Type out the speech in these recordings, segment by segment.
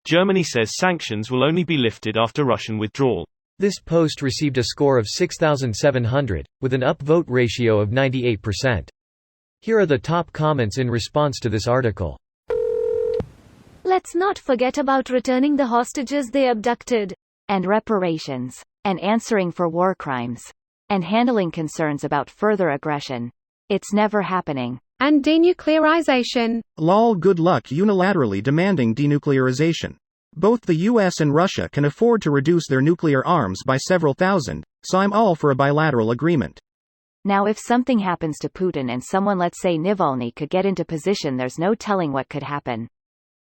Germany says sanctions will only be lifted after Russian withdrawal. This post received a score of 6,700, with an upvote ratio of 98%. Here are the top comments in response to this article. Let's not forget about returning the hostages they abducted, and reparations, and answering for war crimes, and handling concerns about further aggression. It's never happening. And denuclearization. Lol, good luck unilaterally demanding denuclearization. Both the US and Russia can afford to reduce their nuclear arms by several thousand, so I'm all for a bilateral agreement. Now if something happens to Putin and someone, let's say Navalny, could get into position, there's no telling what could happen.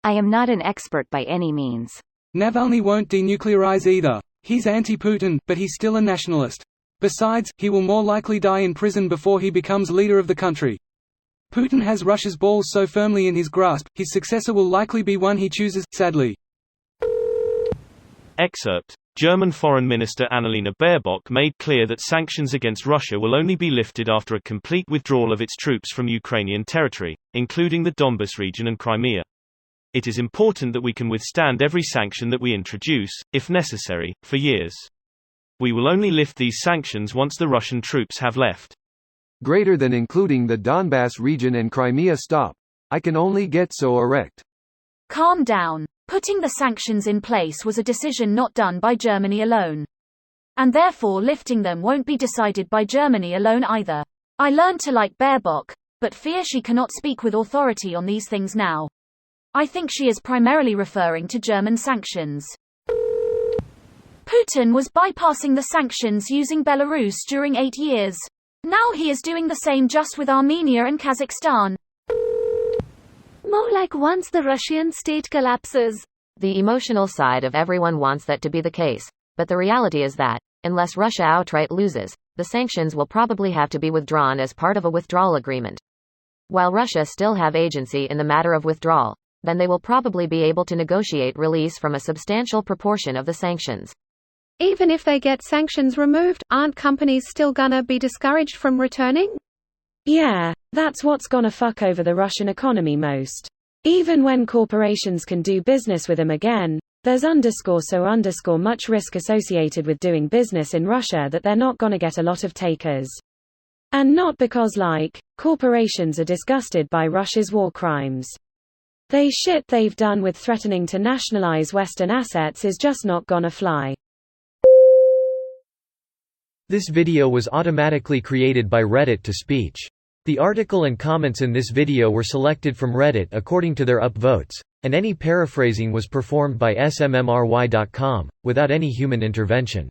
I am not an expert by any means. Navalny won't denuclearize either. He's anti-Putin, but he's still a nationalist. Besides, he will more likely die in prison before he becomes leader of the country. Putin has Russia's balls so firmly in his grasp, his successor will likely be one he chooses, sadly. Excerpt. German Foreign Minister Annalena Baerbock made clear that sanctions against Russia will only be lifted after a complete withdrawal of its troops from Ukrainian territory, including the Donbas region and Crimea. It is important that we can withstand every sanction that we introduce, if necessary, for years. We will only lift these sanctions once the Russian troops have left. Greater than including the Donbas region and Crimea. Stop. I can only get so erect. Calm down. Putting the sanctions in place was a decision not done by Germany alone. And therefore lifting them won't be decided by Germany alone either. I learned to like Baerbock, but fear she cannot speak with authority on these things now. I think she is primarily referring to German sanctions. Putin was bypassing the sanctions using Belarus during 8 years. Now he is doing the same just with Armenia and Kazakhstan. More like once the Russian state collapses. The emotional side of everyone wants that to be the case, but the reality is that, unless Russia outright loses, the sanctions will probably have to be withdrawn as part of a withdrawal agreement. While Russia still have agency in the matter of withdrawal, then they will probably be able to negotiate release from a substantial proportion of the sanctions. Even if they get sanctions removed, aren't companies still gonna be discouraged from returning? Yeah, that's what's gonna fuck over the Russian economy most. Even when corporations can do business with them again, there's so much risk associated with doing business in Russia that they're not gonna get a lot of takers. And not because corporations are disgusted by Russia's war crimes. Shit they've done with threatening to nationalize Western assets is just not gonna fly. This video was automatically created by Reddit to speech. The article and comments in this video were selected from Reddit according to their upvotes, and any paraphrasing was performed by smmry.com, without any human intervention.